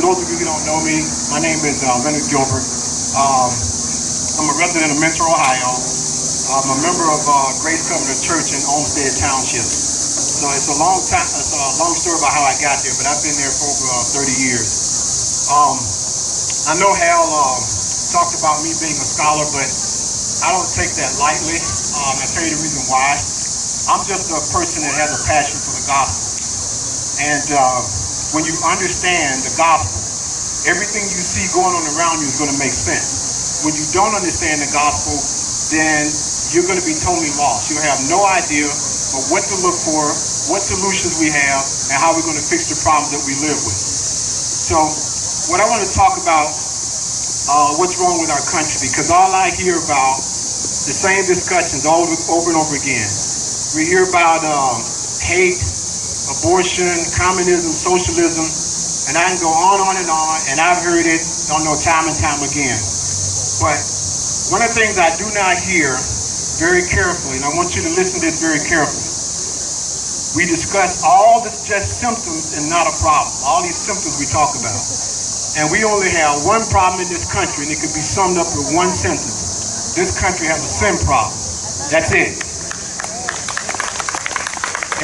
those of you who don't know me, my name is Leonard Gilbert. I'm a resident of Mentor, Ohio. I'm a member of Grace Covenant Church in Olmsted Township. So it's a long time. It's a long story about how I got there, but I've been there for over 30 years. I know Hal talked about me being a scholar, but I don't take that lightly. I'll tell you the reason why. I'm just a person that has a passion for the gospel. And when you understand the gospel, everything you see going on around you is going to make sense. When you don't understand the gospel, then you're going to be totally lost. You'll have no idea of what to look for, what solutions we have, and how we're going to fix the problems that we live with. So what I want to talk about, what's wrong with our country, because all I hear about the same discussions over and over again. We hear about hate, abortion, communism, socialism, and I can go on and on, and I've heard it, don't know, time and time again. But one of the things I do not hear very carefully, and I want you to listen to this very carefully, we discuss all this just symptoms and not a problem. All these symptoms we talk about. And we only have one problem in this country, and it could be summed up with one sentence. This country has a sin problem. That's it.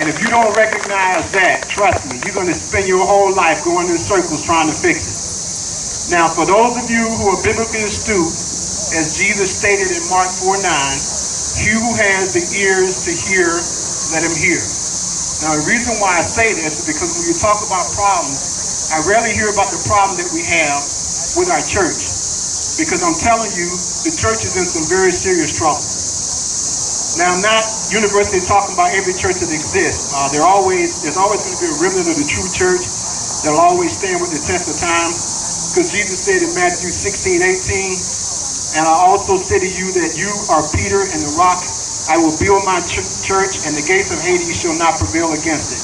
And if you don't recognize that, trust me, you're going to spend your whole life going in circles trying to fix it. Now, for those of you who are biblically astute, as Jesus stated in Mark 4:9, he who has the ears to hear, let him hear. Now, the reason why I say this is because when you talk about problems, I rarely hear about the problem that we have with our church. Because I'm telling you, the church is in some very serious trouble. Now, I'm not universally talking about every church that exists. There's always going to be a remnant of the true church that'll always stand with the test of time. Because Jesus said in Matthew 16:18, and I also say to you that you are Peter, and the rock I will build my church, and the gates of Hades shall not prevail against it.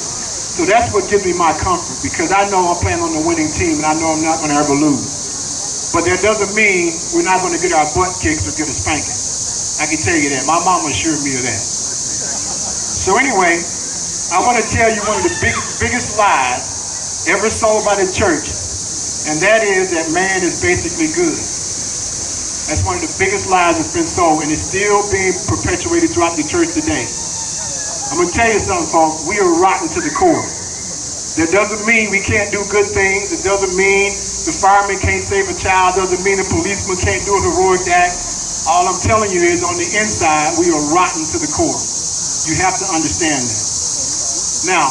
So that's what gives me my comfort, because I know I'm playing on the winning team, and I know I'm not going to ever lose. But that doesn't mean we're not going to get our butt kicked or get a spanking. I can tell you that. My mama assured me of that. So anyway, I want to tell you one of the biggest lies ever sold by the church, and that is that man is basically good. That's one of the biggest lies that's been sold, and it's still being perpetuated throughout the church today. I'm going to tell you something, folks. We are rotten to the core. That doesn't mean we can't do good things. It doesn't mean the fireman can't save a child. It doesn't mean the policeman can't do a heroic act. All I'm telling you is on the inside, we are rotten to the core. You have to understand that. Now,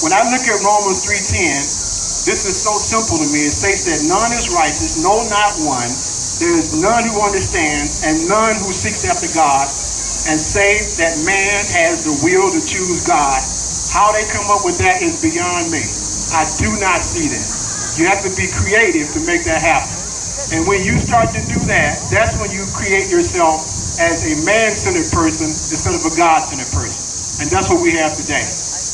when I look at Romans 3:10, this is so simple to me. It states that none is righteous, no, not one. There is none who understands, and none who seeks after God, and say that man has the will to choose God. How they come up with that is beyond me. I do not see that. You have to be creative to make that happen. And when you start to do that, that's when you create yourself as a man-centered person instead of a God-centered person. And that's what we have today,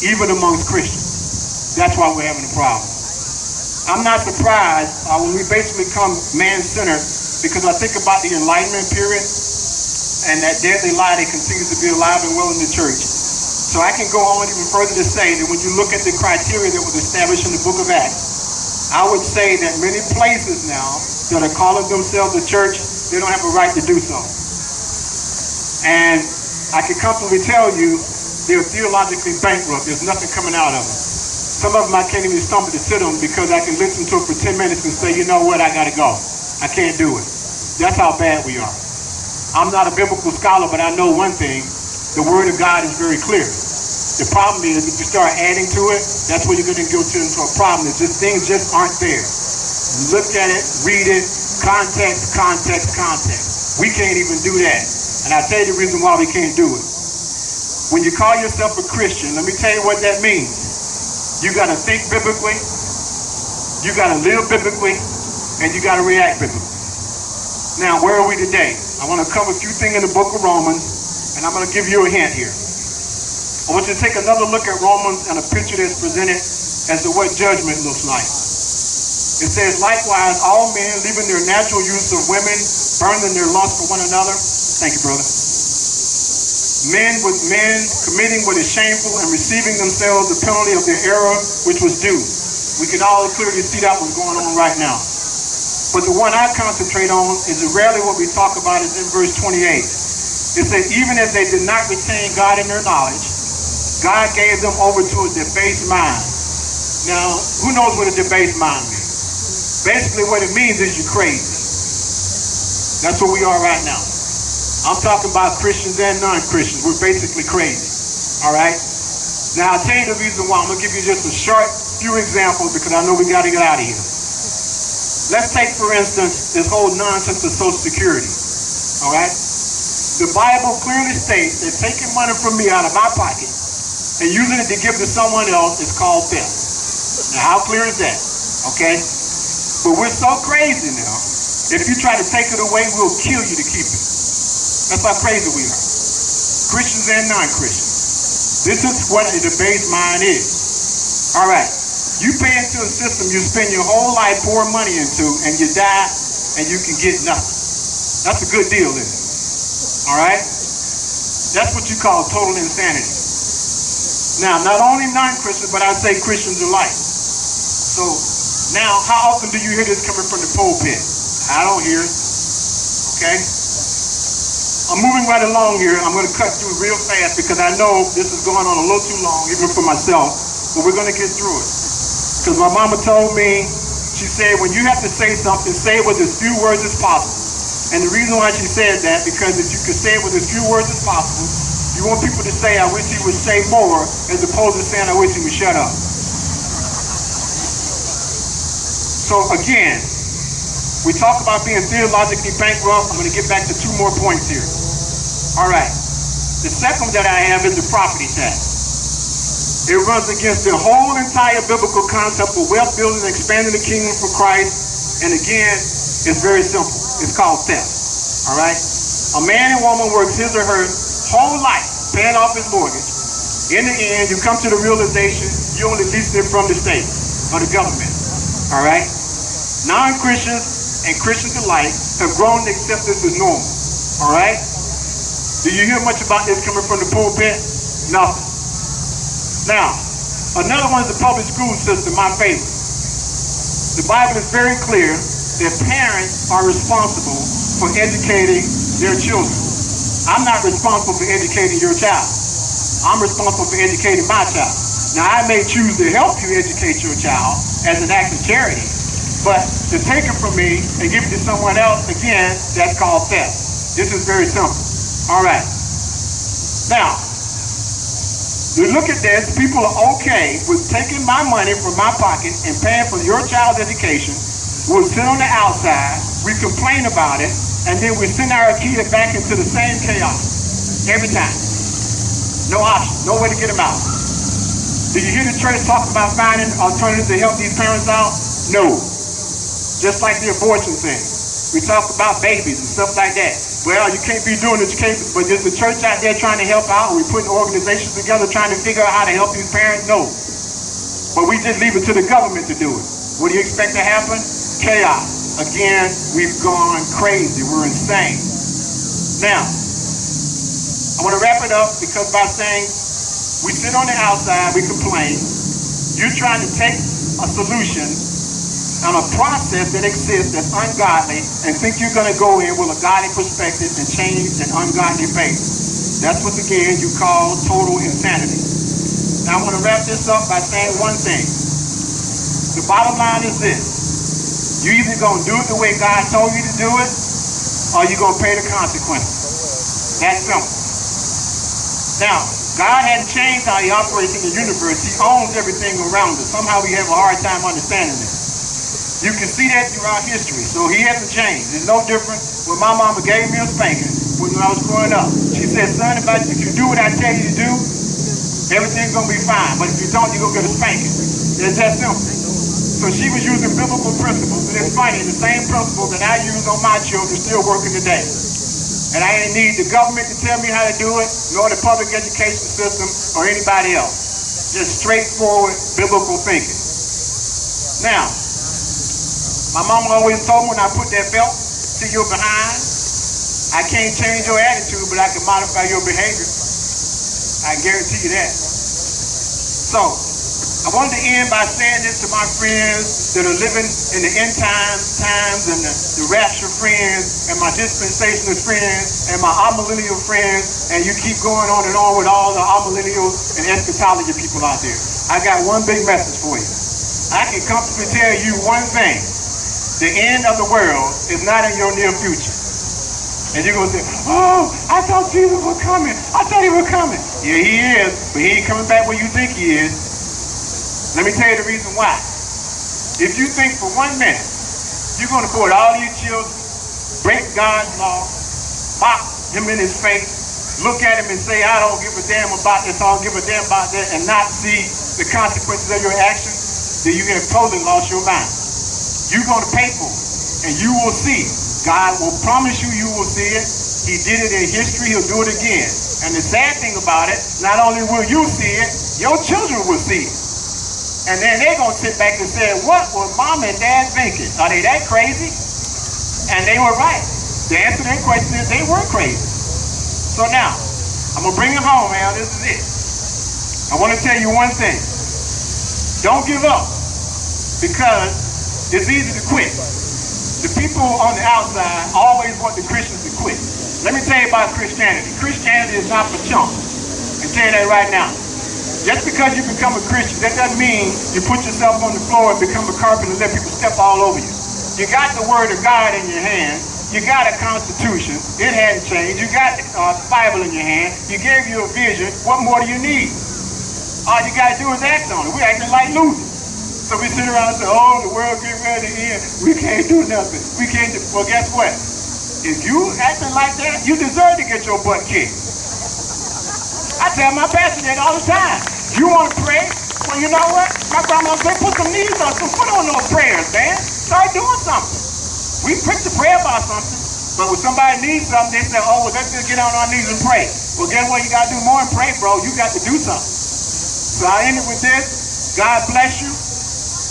even amongst Christians. That's why we're having a problem. I'm not surprised when we basically become man-centered, because I think about the Enlightenment period and that deadly lie that continues to be alive and well in the church. So I can go on even further to say that when you look at the criteria that was established in the book of Acts, I would say that many places now that are calling themselves a church, they don't have a right to do so. And I can comfortably tell you they're theologically bankrupt. There's nothing coming out of them. Some of them I can't even stumble to sit on because I can listen to it for 10 minutes and say, you know what, I got to go. I can't do it. That's how bad we are. I'm not a biblical scholar, but I know one thing. The Word of God is very clear. The problem is if you start adding to it, that's where you're going to go into a problem. It's just things just aren't there. Look at it, read it, context. We can't even do that. And I'll tell you the reason why we can't do it. When you call yourself a Christian, let me tell you what that means. You got to think biblically, you got to live biblically, and you got to react biblically. Now, where are we today? I want to cover a few things in the book of Romans, and I'm going to give you a hint here. I want you to take another look at Romans and a picture that's presented as to what judgment looks like. It says, likewise, all men, leaving their natural use of women, burning their lust for one another. Thank you, brother. Men with men, committing what is shameful and receiving themselves the penalty of their error, which was due. We can all clearly see that what's going on right now. But the one I concentrate on is rarely what we talk about is in verse 28. It says, even as they did not retain God in their knowledge, God gave them over to a debased mind. Now, who knows what a debased mind means? Basically what it means is you're crazy. That's what we are right now. I'm talking about Christians and non-Christians. We're basically crazy. All right? Now, I'll tell you the reason why. I'm going to give you just a short few examples because I know we got to get out of here. Let's take, for instance, this whole nonsense of Social Security. All right? The Bible clearly states that taking money from me out of my pocket and using it to give to someone else is called theft. Now, how clear is that? Okay? But we're so crazy now. If you try to take it away, we'll kill you to keep it. That's how crazy we are. Christians and non-Christians. This is what a debased mind is. All right. You pay into a system you spend your whole life pouring money into, and you die, and you can get nothing. That's a good deal, isn't it? All right? That's what you call total insanity. Now, not only non-Christians, but I say Christians alike. So, now, how often do you hear this coming from the pulpit? I don't hear it. Okay? I'm moving right along here. I'm going to cut through real fast because I know this is going on a little too long, even for myself, but we're going to get through it. Because my mama told me, she said, when you have to say something, say it with as few words as possible. And the reason why she said that, because if you could say it with as few words as possible, you want people to say, I wish he would say more, as opposed to saying, I wish he would shut up. So again, we talk about being theologically bankrupt. I'm going to get back to two more points here. All right. The second that I have is the property tax. It runs against the whole entire biblical concept of wealth building and expanding the kingdom for Christ. And again, it's very simple. It's called theft. All right? A man and woman works his or her whole life paying off his mortgage. In the end, you come to the realization you only leased it from the state or the government. All right? Non-Christians and Christians alike have grown to accept this as normal. All right? Do you hear much about this coming from the pulpit? Nothing. Now, another one is the public school system, my favorite. The Bible is very clear that parents are responsible for educating their children. I'm not responsible for educating your child. I'm responsible for educating my child. Now, I may choose to help you educate your child as an act of charity, but to take it from me and give it to someone else, again, that's called theft. This is very simple. All right. Now, you look at this, people are okay with taking my money from my pocket and paying for your child's education. We'll sit on the outside, we complain about it, and then we send our kids back into the same chaos every time. No option, no way to get them out. Did you hear the church talk about finding alternatives to help these parents out? No. Just like the abortion thing. We talk about babies and stuff like that. Well, you can't be doing it, you can't, but is the church out there trying to help out? Are we putting organizations together trying to figure out how to help these parents? No. But we just leave it to the government to do it. What do you expect to happen? Chaos. Again, we've gone crazy. We're insane. Now, I want to wrap it up because by saying we sit on the outside, we complain. You're trying to take a solution on a process that exists that's ungodly and think you're going to go in with a godly perspective and change an ungodly faith. That's what, again, you call total insanity. Now, I want to wrap this up by saying one thing. The bottom line is this. You're either going to do it the way God told you to do it, or you're going to pay the consequences. That's simple. Now, God hadn't changed how he operates in the universe. He owns everything around us. Somehow we have a hard time understanding this. You can see that throughout history. So he hasn't changed. It's no different when my mama gave me a spanking when I was growing up. She said, son, if you do what I tell you to do, everything's going to be fine. But if you don't, you're going to get a spanking. It's that simple. So she was using biblical principles. And it's funny, the same principles that I use on my children still working today. And I didn't need the government to tell me how to do it, nor the public education system or anybody else. Just straightforward biblical thinking. Now, my mama always told me when I put that belt to your behind, I can't change your attitude, but I can modify your behavior. I guarantee you that. So, I wanted to end by saying this to my friends that are living in the end times and the rapture friends and my dispensational friends and my amillennial friends, and you keep going on and on with all the amillennial and eschatology people out there. I got one big message for you. I can comfortably tell you one thing. The end of the world is not in your near future. And you're going to say, oh, I thought Jesus was coming. I thought he was coming. Yeah, he is, but he ain't coming back where you think he is. Let me tell you the reason why. If you think for 1 minute, you're going to put all these children, break God's law, box him in his face, look at him and say, I don't give a damn about this, I don't give a damn about that, and not see the consequences of your actions, then you have totally lost your mind. You're going to pay for it, and you will see. God will promise you you will see it. He did it in history, he'll do it again. And the sad thing about it, not only will you see it, your children will see it. And then they're going to sit back and say, what were mom and dad thinking? Are they that crazy? And they were right. The answer to that question is they were crazy. So now, I'm going to bring it home, man. This is it. I want to tell you one thing. Don't give up, because it's easy to quit. The people on the outside always want the Christians to quit. Let me tell you about Christianity. Christianity is not for chumps. I can tell you that right now. Just because you become a Christian, that doesn't mean you put yourself on the floor and become a carpenter and let people step all over you. You got the Word of God in your hand. You got a Constitution. It hadn't changed. You got the Bible in your hand. He gave you a vision. What more do you need? All you got to do is act on it. We're acting like losers. So we sit around and say, oh, the world getting ready to end. We can't do nothing. We can't do. Well, guess what? If you acting like that, you deserve to get your butt kicked. I tell my pastor that all the time. You want to pray? Well, you know what? My grandma said, put some knees on, put on those prayers, man. Start doing something. We preach to pray about something, but when somebody needs something, they say, oh, well, let's just get on our knees and pray. Well, guess what? You got to do more than pray, bro. You got to do something. So I end it with this. God bless you.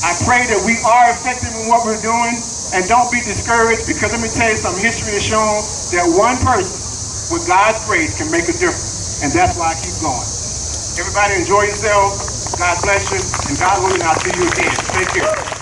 I pray that we are effective in what we're doing, and don't be discouraged, because let me tell you something. History has shown that one person with God's grace can make a difference, and that's why I keep going. Everybody enjoy yourselves. God bless you, and God willing, I'll see you again. Take care.